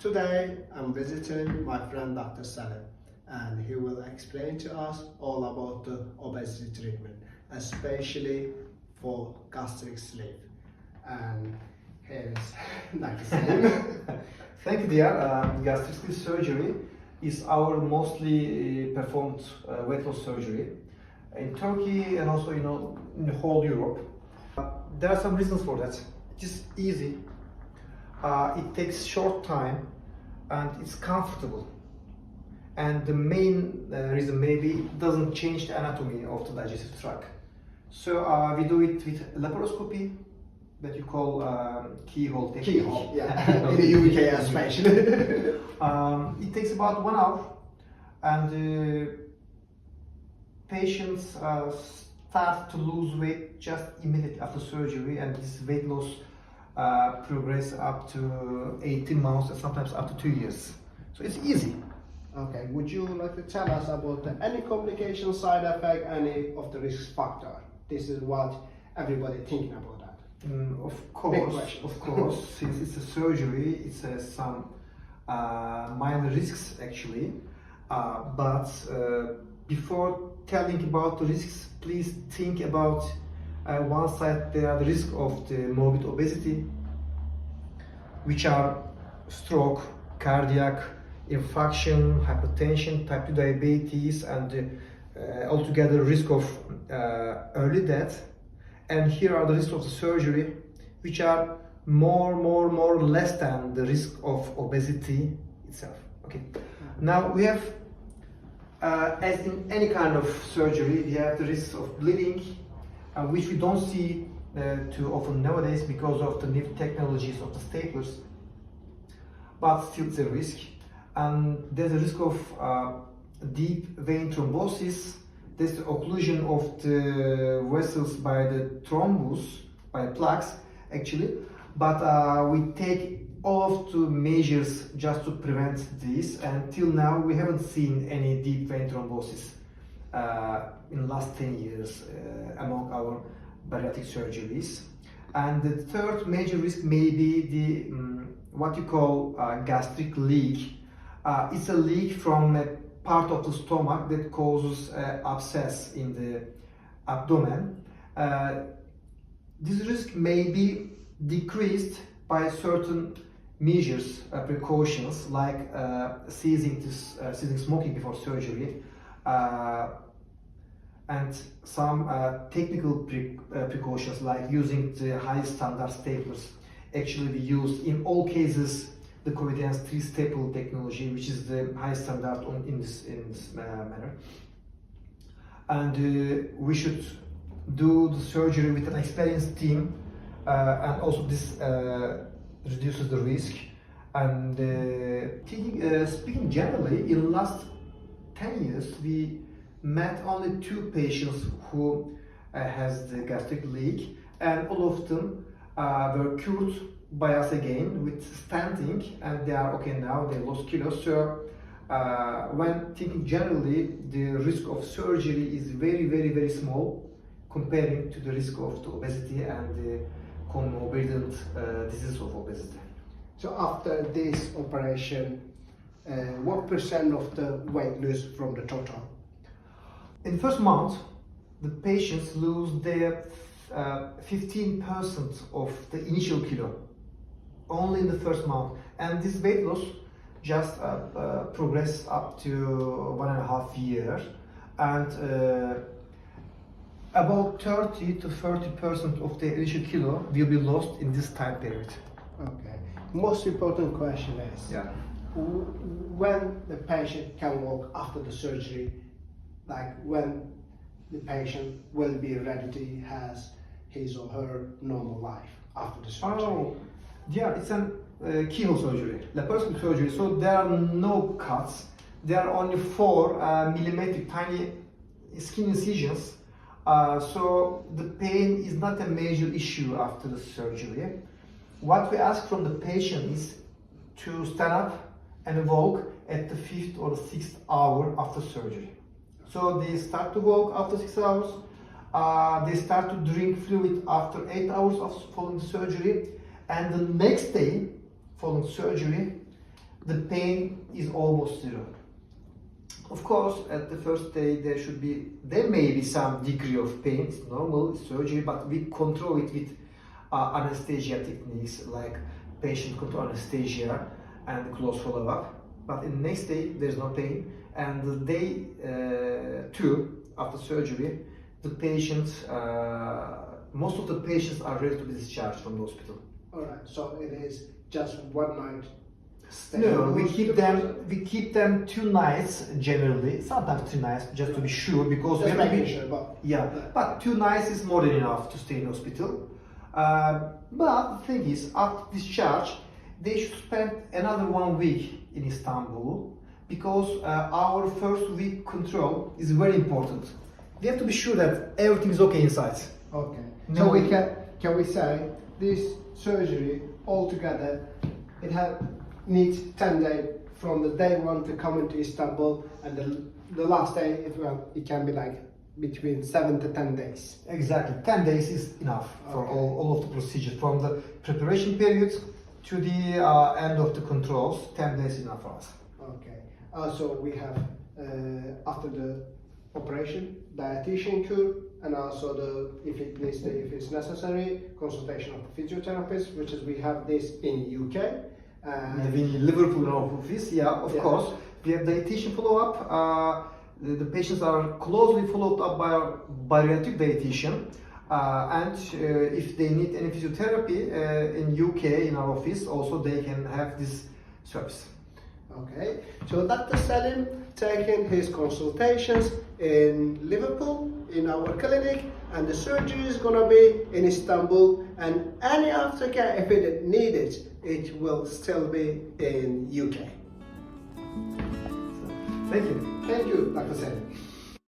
Today I'm visiting my friend Dr. Selim, and he will explain to us all about the obesity treatment, especially for gastric sleeve. And here is Dr. Selim. Thank you, dear. Gastric sleeve surgery is our mostly performed weight loss surgery in Turkey and also in the whole Europe. There are some reasons for that. It is easy. It takes short time and it's comfortable. And the main reason maybe it doesn't change the anatomy of the digestive tract. So we do it with laparoscopy that you call keyhole technique. Keyhole, yeah, in the UK especially. It takes about 1 hour, and patients start to lose weight just immediately after surgery, and this weight loss progress up to 18 months and sometimes up to 2 years. So it's easy. Okay, would you like to tell us about any complication, side effect, any of the risk factor? This is what everybody thinking about that. Of course, since it's a surgery, it has some minor risks actually. But before telling about the risks, please think about one side. There are the risk of the morbid obesity, which are stroke, cardiac infarction, hypertension, type 2 diabetes, and altogether risk of early death. And here are the risks of the surgery, which are more less than the risk of obesity itself. Okay. Now we have, as in any kind of surgery, we have the risk of bleeding, which we don't see too often nowadays because of the new technologies of the staplers, but still it's a risk. And there's a risk of deep vein thrombosis. There's the occlusion of the vessels by the thrombus, by plaques actually. But we take all of the measures just to prevent this, and till now we haven't seen any deep vein thrombosis in the last 10 years among our bariatric surgeries. And the third major risk may be the what you call gastric leak. It's a leak from a part of the stomach that causes abscess in the abdomen. This risk may be decreased by certain measures, precautions, like ceasing smoking before surgery, and some technical precautions like using the high standard staplers. Actually, we use in all cases the Covidence 3 staple technology, which is the high standard in this manner. And we should do the surgery with an experienced team, and also this reduces the risk. And speaking generally, in the last 10 years, we met only 2 patients who has the gastric leak, and all of them were cured by us again with stenting, and they are okay now, they lost kilos. So when thinking generally, the risk of surgery is very small comparing to the risk of the obesity and the comorbid disease of obesity. So after this operation, what percent of the weight lose from the total? In the first month, the patients lose their 15% of the initial kilo, only in the first month. And this weight loss just progress up to 1.5 years, and about 30 to 40% of the initial kilo will be lost in this time period. Okay. Most important question is, when the patient can walk after the surgery, like when the patient will be ready to have his or her normal life after the surgery? Oh, yeah, it's a keyhole surgery, laparoscopic surgery. So there are no cuts. There are only 4 millimetric tiny skin incisions. So the pain is not a major issue after the surgery. What we ask from the patient is to stand up and walk at the 5th or the 6th hour after surgery. So they start to walk after 6 hours. They start to drink fluid after 8 hours of following surgery, and the next day following surgery the pain is almost zero. Of course, at the first day there may be some degree of pain. It's normal surgery, but we control it with anesthesia techniques like patient control anesthesia and close follow-up. But in the next day there's no pain, and the day 2 after surgery, the patients, most of the patients are ready to be discharged from the hospital. All right. So it is just one night stay. No, we keep them 2 nights generally, sometimes 3 nights just to be sure, because Just we have to making be, sure, but yeah, but 2 nights is more than enough to stay in hospital. But the thing is, after discharge, they should spend another 1 week in Istanbul, because our first week control is very important. We have to be sure that everything is okay inside. okay. No, So we can we say this surgery altogether needs 10 days from the day 1 to come into Istanbul, and the last day it can be like between 7 to 10 days. Exactly, 10 days is enough for Okay. all of the procedures, from the preparation period to the end of the controls. 10 days is enough for us. Okay. Also, we have after the operation, dietitian cure, and also if it's necessary, consultation of the physiotherapist, which is we have this in UK. In Liverpool in our office, yeah, of Yeah. course. We have dietitian follow-up. The patients are closely followed up by our bariatric dietitian. And if they need any physiotherapy in UK in our office, also they can have this service. Okay, so Dr. Selim taking his consultations in Liverpool in our clinic, and the surgery is gonna be in Istanbul, and any aftercare if it needed, it will still be in UK. Thank you. Thank you, Dr. Selim.